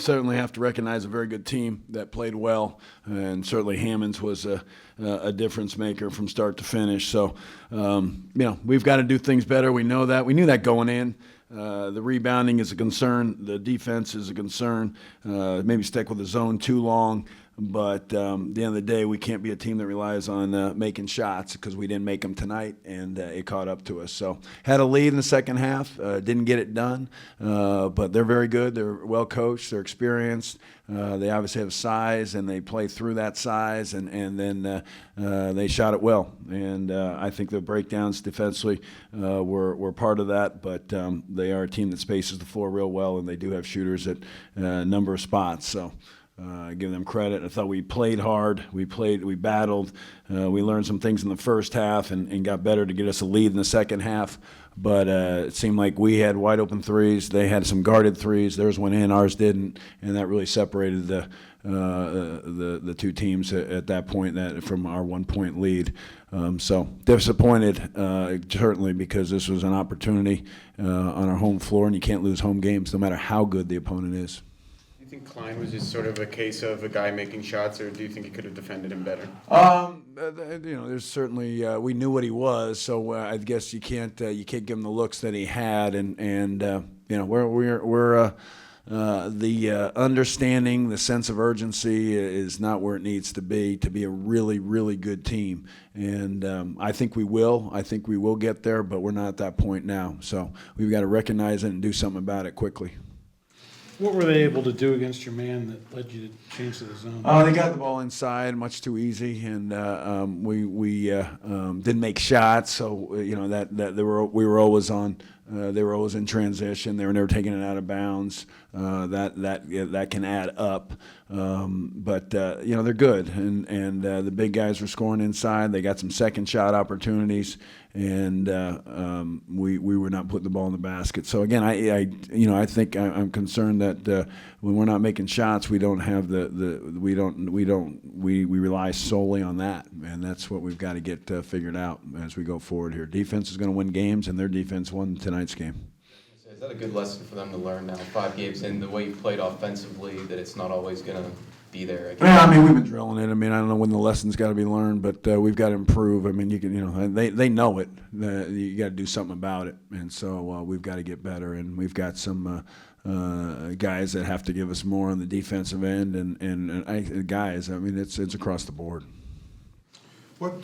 certainly have to recognize a very good team that played well, and certainly Hammonds was a difference maker from start to finish. So, we've got to do things better. We know that. We knew that going in. The rebounding is a concern. The defense is a concern. Maybe stick with the zone too long. But at the end of the day, we can't be a team that relies on making shots, because we didn't make them tonight, and it caught up to us. So had a lead in the second half, didn't get it done, but they're very good. They're well coached. They're experienced. They obviously have size, and they play through that size, and then they shot it well. And I think the breakdowns defensively were part of that, but they are a team that spaces the floor real well, and they do have shooters at a number of spots. So. I give them credit. I thought we played hard. We battled. We learned some things in the first half and got better to get us a lead in the second half. But it seemed like we had wide open threes. They had some guarded threes. Theirs went in, ours didn't, and that really separated the two teams at that point from our 1 point lead. So disappointed, certainly, because this was an opportunity on our home floor, and you can't lose home games no matter how good the opponent is. Do you think Klein was just sort of a case of a guy making shots, or do you think he could have defended him better? There's certainly we knew what he was, so I guess you can't give him the looks that he had, and we're the understanding, the sense of urgency is not where it needs to be a really, really good team, and I think we will. I think we will get there, but we're not at that point now. So we've got to recognize it and do something about it quickly. What were they able to do against your man that led you to change to the zone? They got the ball inside much too easy, and we didn't make shots. So we were always on. They were always in transition. They were never taking it out of bounds. That can add up. But they're good, and the big guys were scoring inside. They got some second shot opportunities, and we were not putting the ball in the basket. So again, I think I'm concerned that when we're not making shots, we don't have we rely solely on that, and that's what we've got to get figured out as we go forward here. Defense is going to win games, and their defense won tonight's game. Is that a good lesson for them to learn now, 5 games in, the way you played offensively, that it's not always going to be there? Yeah, we've been drilling it. I don't know when the lesson's got to be learned, but we've got to improve. They know it. You got to do something about it, and so we've got to get better. And we've got some guys that have to give us more on the defensive end, and guys. It's across the board. What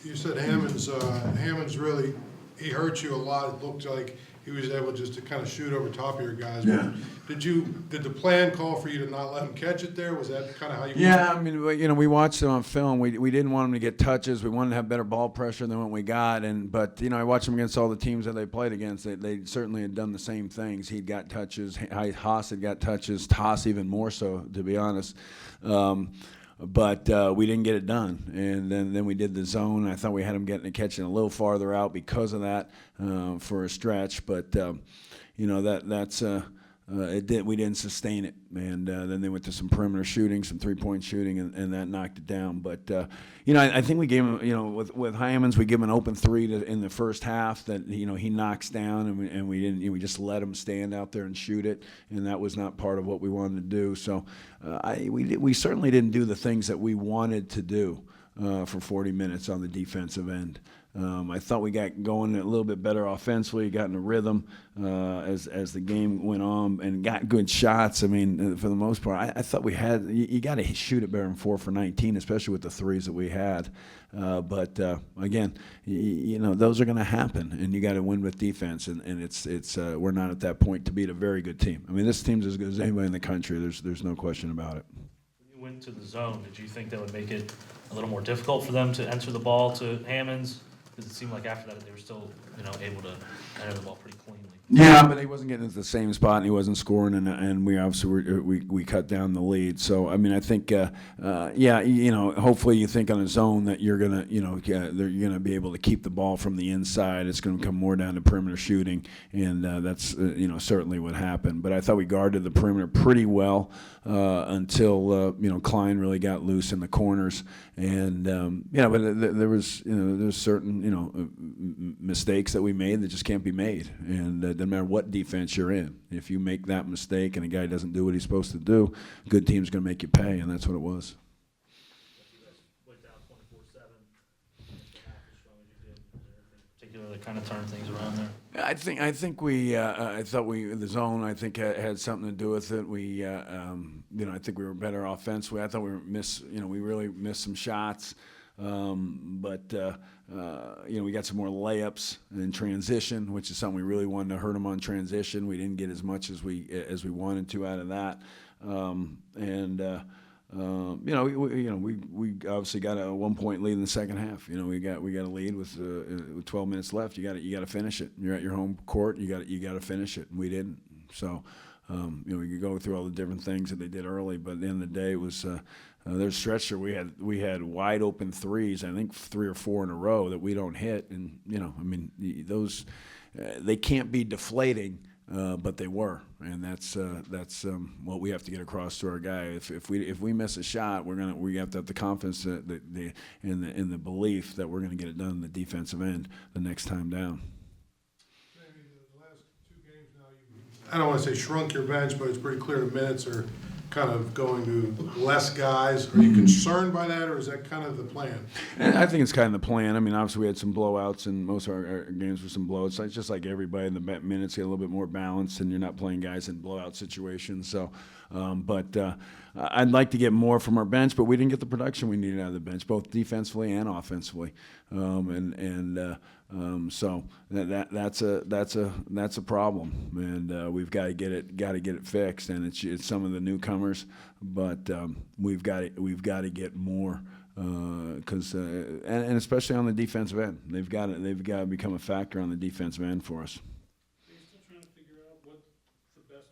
you said, Hammonds really, he hurt you a lot. It looked like he was able just to kind of shoot over top of your guys. Yeah. Did the plan call for you to not let him catch it there? Was that kind of how you? Yeah, we watched him on film. We didn't want him to get touches. We wanted to have better ball pressure than what we got. But I watched him against all the teams that they played against. They certainly had done the same things. He'd got touches. Haas had got touches. Haas even more so, to be honest. But we didn't get it done, and then we did the zone. I thought we had him catching a little farther out because of that for a stretch, but we didn't sustain it, and then they went to some perimeter shooting, some three-point shooting, and that knocked it down. But I think we gave him, with Hyman's, we give him an open three in the first half that he knocks down, and we didn't. We just let him stand out there and shoot it, and that was not part of what we wanted to do. So we certainly didn't do the things that we wanted to do for 40 minutes on the defensive end. I thought we got going a little bit better offensively, got in a rhythm as the game went on, and got good shots. For the most part, I thought we had. You got to shoot it better than 4 for 19, especially with the threes that we had. But again, those are going to happen, and you got to win with defense. And it's we're not at that point to beat a very good team. This team's as good as anybody in the country. There's no question about it. When you went to the zone, did you think that would make it a little more difficult for them to enter the ball to Hammonds? Because it seemed like after that they were still, able to enter the ball pretty cleanly. Yeah, but he wasn't getting into the same spot, and he wasn't scoring, and we obviously we cut down the lead. So I think, hopefully you think on a zone that you're gonna, you're gonna be able to keep the ball from the inside. It's going to come more down to perimeter shooting, and that's certainly what happened. But I thought we guarded the perimeter pretty well until Klein really got loose in the corners, and but there was certain mistakes mistakes that we made that just can't be made. And it doesn't matter what defense you're in. If you make that mistake and a guy doesn't do what he's supposed to do, good team's going to make you pay, and that's what it was. Went down 24-7. Half as strong as you did. Was there anything particular that kind of turned things around there? I think we. I thought the zone. I think had something to do with it. We, I think we were better offensively. I thought we we really missed some shots, but we got some more layups in transition, which is something we really wanted to hurt them on transition. We didn't get as much as we wanted to out of that, we obviously got a 1-point lead in the second half. We got a lead with 12 minutes left. You got to finish it. You're at your home court. You got to finish it. And we didn't. So, we could go through all the different things that they did early, but at the end of the day, it was there's a stretch there. We had wide open threes. I think 3 or 4 in a row that we don't hit, and those they can't be deflating. But they were, and that's what we have to get across to our guy. If we miss a shot, we have to have the confidence and the belief that we're gonna get it done in the defensive end the next time down. Maybe the last 2 games now, I don't want to say shrunk your bench, but it's pretty clear the minutes are kind of going to less guys. Are you concerned by that, or is that kind of the plan? And I think it's kind of the plan. I mean, obviously we had some blowouts, and most of our games were some blowouts. It's just like everybody in the minutes get a little bit more balanced, and you're not playing guys in blowout situations. So, I'd like to get more from our bench, but we didn't get the production we needed out of the bench, both defensively and offensively. So that's a problem, and we've got to get it fixed. And it's some of the newcomers, but we've got to get more because and especially on the defensive end, they've got to become a factor on the defensive end for us. Are you still trying to figure out what's the best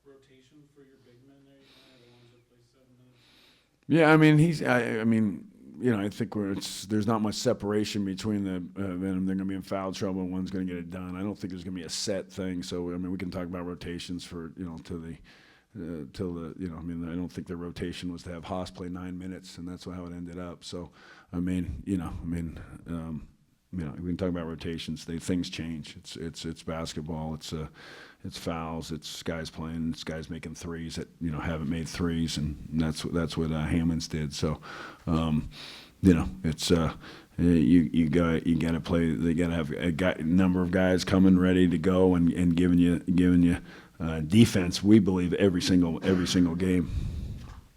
rotation for your big men there? The ones that play 7 minutes? Yeah, I mean, I think there's not much separation between them. They're going to be in foul trouble, and one's going to get it done. I don't think there's going to be a set thing. So, we can talk about rotations for, I don't think the rotation was to have Haas play 9 minutes, and that's how it ended up. So, we can talk about rotations. Things change. It's basketball. It's fouls. It's guys playing. It's guys making threes that haven't made threes, and that's what Hammonds did. So, it's you got to play. They got to have a number of guys coming ready to go and giving you defense. We believe every single game.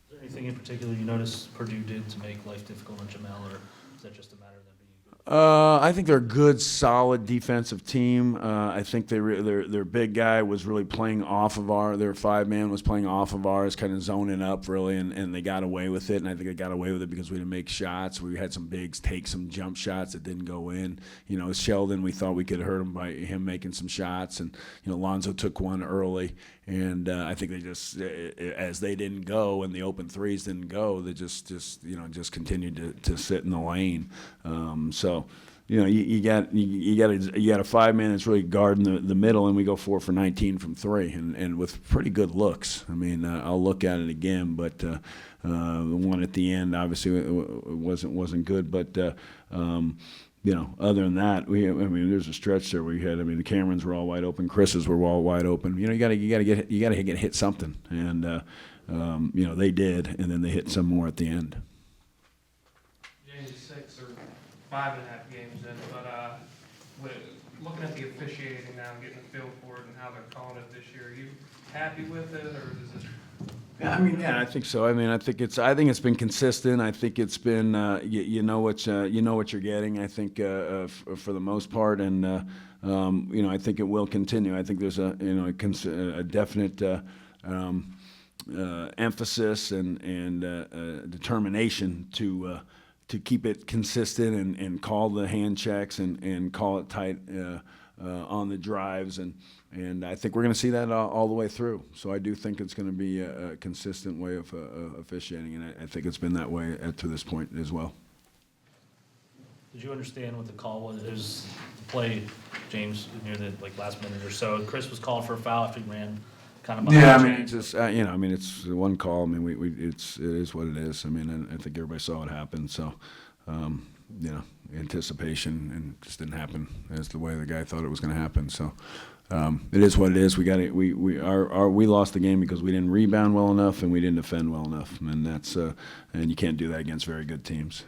Is there anything in particular you noticed Purdue did to make life difficult on Jamel, or is that just a matter of them being good? I think they're a good, solid defensive team. I think their big guy was really playing off of their 5-man was playing off of ours, kind of zoning up really, and they got away with it. And I think they got away with it because we didn't make shots. We had some bigs take some jump shots that didn't go in. Sheldon, we thought we could hurt him by him making some shots, and Lonzo took one early. And I think they just, as they didn't go and the open threes didn't go, they just continued to sit in the lane. So, you got a 5-man that's really guarding the middle, and we go 4 for 19 from 3, and with pretty good looks. I'll look at it again, but the one at the end obviously it wasn't good, but. Other than that, there's a stretch there. We had, the Camerons were all wide open, Chris's were all wide open. You got to get hit something, and they did, and then they hit some more at the end. James, 6 or 5.5 games in, but looking at the officiating now, and getting a feel for it and how they're calling it this year, are you happy with it, or is this? Yeah, I think so. I think it's been consistent. I think it's been you know what you're getting. I think for the most part, and I think it will continue. I think there's a definite emphasis and determination to keep it consistent and call the hand checks and call it tight on the drives, and I think we're going to see that all the way through. So I do think it's going to be a consistent way of officiating, and I think it's been that way to this point as well. Did you understand what the call was? It was the play, James, near the last minute or so. Chris was called for a foul after he ran kind of behind. Yeah, it's just it's one call. It is what it is. I think everybody saw it happen. So, anticipation, and just didn't happen as the way the guy thought it was going to happen. So it is what it is. We lost the game because we didn't rebound well enough and we didn't defend well enough, and that's and you can't do that against very good teams.